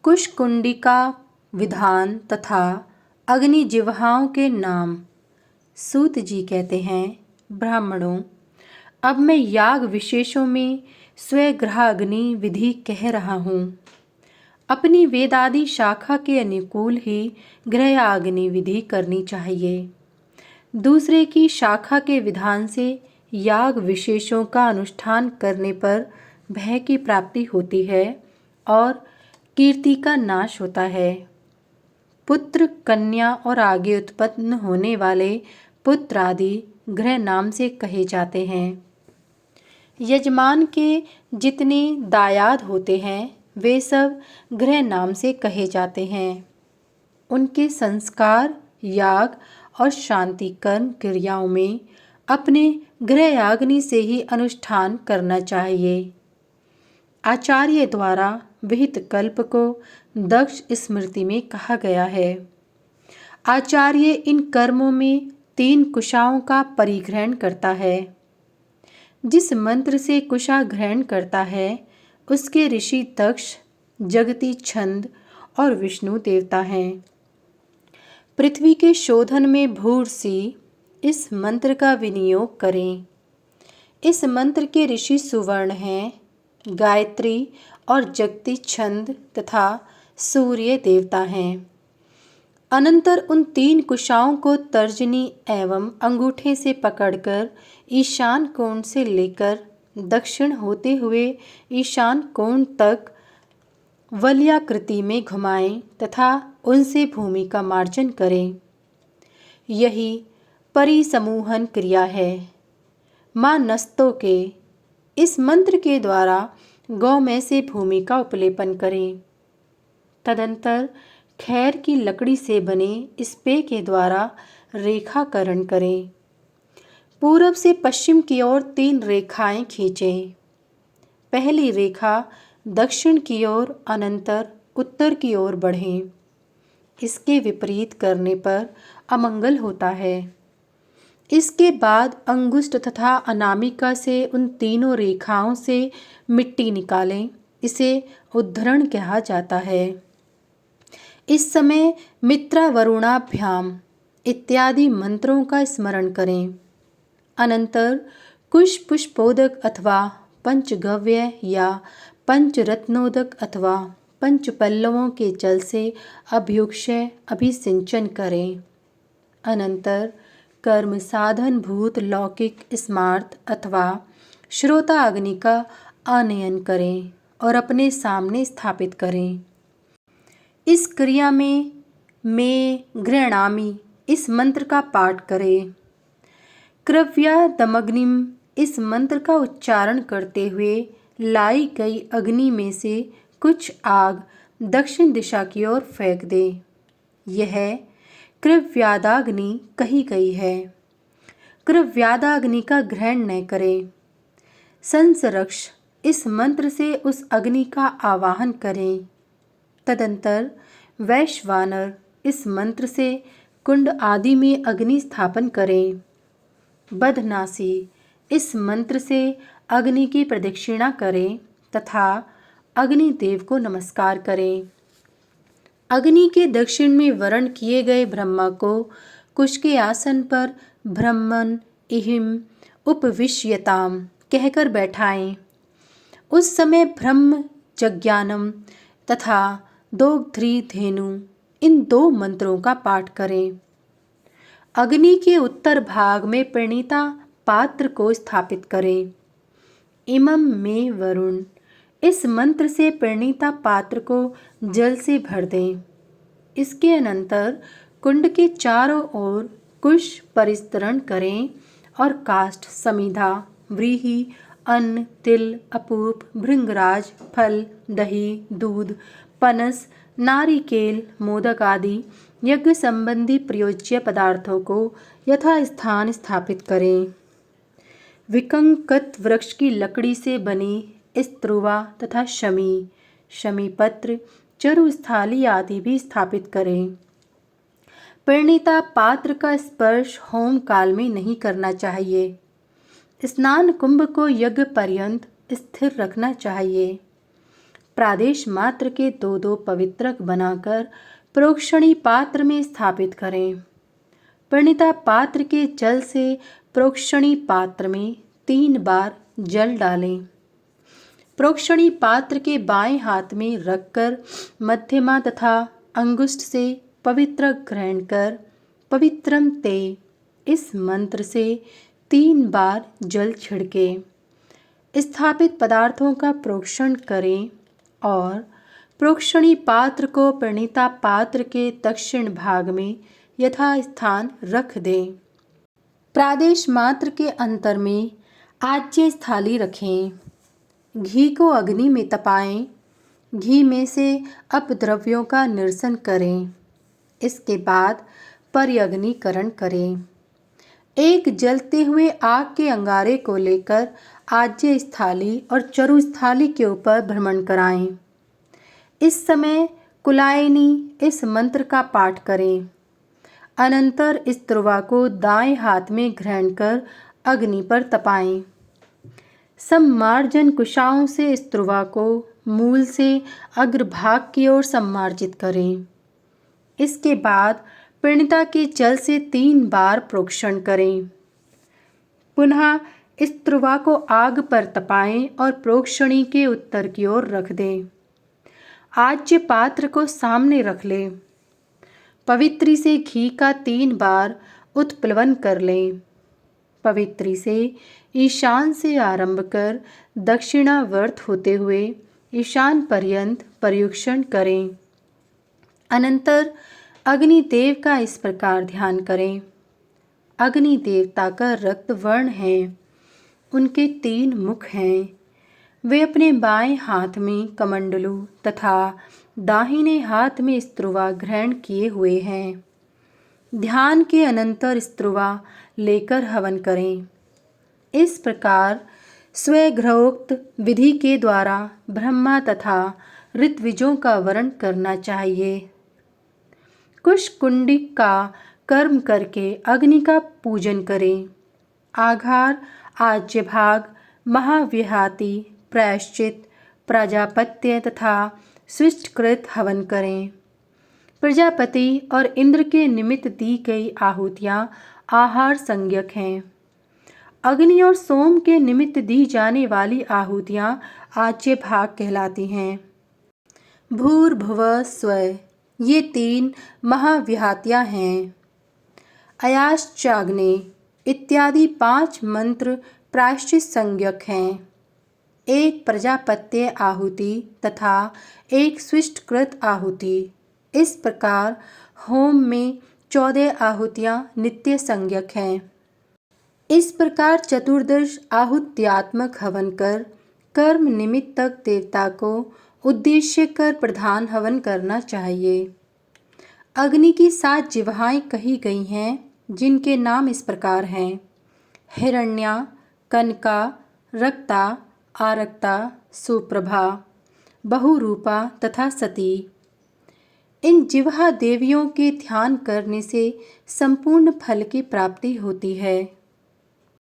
कुशकुंडिका विधान तथा अग्नि जिह्वाओं के नाम। सूत जी कहते हैं, ब्राह्मणों, अब मैं याग विशेषों में स्वगृहाग्नि विधि कह रहा हूँ। अपनी वेदादि शाखा के अनुकूल ही गृहाग्नि विधि करनी चाहिए। दूसरे की शाखा के विधान से याग विशेषों का अनुष्ठान करने पर भय की प्राप्ति होती है और कीर्ति का नाश होता है। पुत्र, कन्या और आगे उत्पन्न होने वाले पुत्र आदि गृह नाम से कहे जाते हैं। यजमान के जितने दायाद होते हैं वे सब गृह नाम से कहे जाते हैं। उनके संस्कार, याग और शांति कर्म क्रियाओं में अपने गृहाग्नि से ही अनुष्ठान करना चाहिए। आचार्य द्वारा विहित कल्प को दक्ष स्मृति में कहा गया है। आचार्य इन कर्मों में 3 कुशाओं का परिग्रहण करता है। जिस मंत्र से कुशा ग्रहण करता है उसके ऋषि दक्ष, जगती छंद और विष्णु देवता हैं। पृथ्वी के शोधन में भूर्सी इस मंत्र का विनियोग करें। इस मंत्र के ऋषि सुवर्ण हैं, गायत्री और जगती छंद तथा सूर्य देवता हैं। अनंतर उन 3 कुशाओं को तर्जनी एवं अंगूठे से पकड़कर ईशान कोण से लेकर दक्षिण होते हुए ईशान कोण तक वलयाकृति में घुमाएं तथा उनसे भूमि का मार्जन करें। यही परिसमूहन क्रिया है। माँ नस्तों के इस मंत्र के द्वारा गौ में से भूमि का उपलेपन करें। तदंतर खैर की लकड़ी से बने स्पे के द्वारा रेखाकरण करें। पूर्व से पश्चिम की ओर 3 रेखाएं खींचें। पहली रेखा दक्षिण की ओर, अनंतर उत्तर की ओर बढ़ें। इसके विपरीत करने पर अमंगल होता है। इसके बाद अंगुष्ठ तथा अनामिका से उन तीनों रेखाओं से मिट्टी निकालें। इसे उद्धरण कहा जाता है। इस समय मित्रा वरुणाभ्याम इत्यादि मंत्रों का स्मरण करें। अनंतर कुश पुष्पोदक अथवा पंचगव्य या पंचरत्नोदक अथवा पंचपल्लवों के जल से अभ्युक्षय अभिसिंचन करें। अनंतर कर्म साधन भूत लौकिक स्मार्त अथवा श्रोता अग्नि का आनयन करें और अपने सामने स्थापित करें। इस क्रिया में मैं गृह्णामि इस मंत्र का पाठ करें। कृपया दमग्निम इस मंत्र का उच्चारण करते हुए लाई गई अग्नि में से कुछ आग दक्षिण दिशा की ओर फेंक दें। यह कृव्यादाग्नि कही गई है। कृव्यादाग्नि का ग्रहण न करें। संसरक्ष इस मंत्र से उस अग्नि का आवाहन करें। तदंतर वैश्वानर इस मंत्र से कुंड आदि में अग्नि स्थापन करें। बदनासी इस मंत्र से अग्नि की प्रदक्षिणा करें तथा अग्निदेव को नमस्कार करें। अग्नि के दक्षिण में वरण किए गए ब्रह्मा को कुश के आसन पर ब्रह्मन इहिम उपविश्यताम कहकर बैठाएं। उस समय ब्रह्म जज्ञानम तथा दोग्ध्री धेनु इन 2 मंत्रों का पाठ करें। अग्नि के उत्तर भाग में प्रणीता पात्र को स्थापित करें। इमं में वरुण इस मंत्र से प्रणीता पात्र को जल से भर दें। इसके अनंतर कुंड के चारों ओर कुश परिस्तरण करें और काष्ठ, समिधा, व्रीहि, अन्न, तिल, अपूप, भृंगराज, फल, दही, दूध, पनस, नारिकेल, मोदक आदि यज्ञ संबंधी प्रयोज्य पदार्थों को यथास्थान स्थापित करें। विकंकत वृक्ष की लकड़ी से बनी स्त्रुवा तथा शमी पत्र, चरुस्थाली आदि भी स्थापित करें। परिणीता पात्र का स्पर्श होम काल में नहीं करना चाहिए। स्नान कुंभ को यज्ञ पर्यंत स्थिर रखना चाहिए। प्रादेश मात्र के 2-2 पवित्रक बनाकर प्रोक्षणी पात्र में स्थापित करें। प्रणीता पात्र के जल से प्रोक्षणी पात्र में 3 बार जल डालें। प्रोक्षणी पात्र के बाएं हाथ में रखकर मध्यमा तथा अंगुष्ठ से पवित्र ग्रहण कर पवित्रम ते इस मंत्र से 3 बार जल छिड़के स्थापित पदार्थों का प्रोक्षण करें और प्रोक्षणी पात्र को प्रणीता पात्र के दक्षिण भाग में यथास्थान रख दें। प्रादेश मात्र के अंतर में आज्य थाली रखें। घी को अग्नि में तपाएं। घी में से अपद्रव्यों का निरसन करें। इसके बाद पर्यग्निकरण करें। एक जलते हुए आग के अंगारे को लेकर आज्य स्थाली और चरु स्थाली के ऊपर भ्रमण कराएं। इस समय कुलायनी इस मंत्र का पाठ करें। अनंतर इस ध्रुवा को दाएं हाथ में ग्रहण कर अग्नि पर तपाएं। सम्मार्जन कुशाओं से इस ध्रुवा को मूल से अग्रभाग की ओर सम्मार्जित करें। इसके बाद प्रणीता के जल से 3 बार प्रोक्षण करें। पुनः इस ध्रुवा को आग पर तपाएं और प्रोक्षणी के उत्तर की ओर रख दें। आज्य पात्र को सामने रख लें। पवित्री से घी का 3 बार उत्प्लवन कर लें। पवित्री से ईशान से आरंभ कर दक्षिणावर्त होते हुए ईशान पर्यंत पर्युक्षण करें। अनंतर अग्निदेव का इस प्रकार ध्यान करें। अग्नि देवता का रक्त वर्ण है। उनके 3 मुख हैं। वे अपने बाएं हाथ में कमंडलू तथा दाहिने हाथ में स्त्रुवा ग्रहण किए हुए हैं। ध्यान के अनंतर स्त्रुवा लेकर हवन करें। इस प्रकार स्वगृहोक्त विधि के द्वारा ब्रह्मा तथा ऋत्विजों का वर्ण करना चाहिए। कुश कुंडिक का कर्म करके अग्नि का पूजन करें। आघार, आज्य भाग, महाव्याहति, प्रायश्चित, प्रजापत्य तथा स्विष्टकृत हवन करें। प्रजापति और इंद्र के निमित्त दी गई आहुतियाँ आहार संज्ञक हैं। अग्नि और सोम के निमित्त दी जाने वाली आहुतियाँ आज्य भाग कहलाती हैं। भूर्भुवः स्वः ये 3 महाव्याहतियाँ हैं। अयाश्चाग्ने इत्यादि 5 मंत्र प्रायश्चित संज्ञक हैं। 1 प्रजापत्य आहुति तथा 1 स्विष्टकृत आहुति। इस प्रकार होम में 14 आहुतियाँ नित्य संज्ञक हैं। इस प्रकार चतुर्दश आहुत्यात्मक हवन कर कर्म निमित्तक देवता को उद्देश्य कर प्रधान हवन करना चाहिए। अग्नि की 7 जिह्वाएं कही गई हैं, जिनके नाम इस प्रकार हैं: हिरण्या, कनका, रक्ता, आरक्ता, सुप्रभा, बहुरूपा तथा सती। इन जिह्वा देवियों के ध्यान करने से संपूर्ण फल की प्राप्ति होती है।